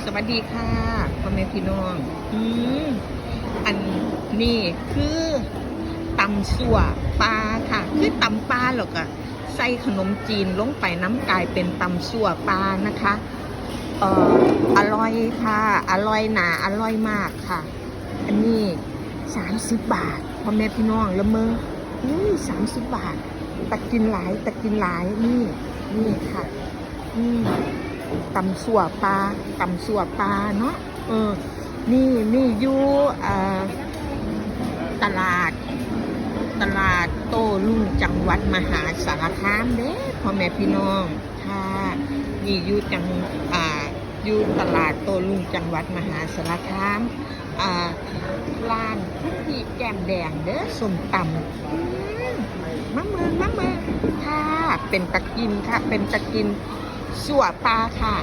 สวัสดีค่ะพ่อแม่พี่น้องอันนี้คือตำสั่วปลาค่ะคือตำปลาหรอกอะใส่ขนมจีนลงไปน้ำกลายเป็นตำสั่วปลานะคะอร่อยค่ะอร่อยหนาอร่อยมากค่ะอันนี้30 บาทพ่อแม่พี่น้องละเมอ30 บาทตะกินหลายนี่ค่ะตำสั่วปลาเนาะนี่อยู่ตลาดโต้รุ่งจังหวัดมหาสารคามเด้พ่อแม่พี่น้องค่ะนี่อยู่ตลาดโต้รุ่งจังหวัดมหาสารคามร้านที่แก้มแดงเด้อส้มตำมะเมือค่ะเป็นตะกินค่ะเป็นตะกินสั่วปลาค่ะ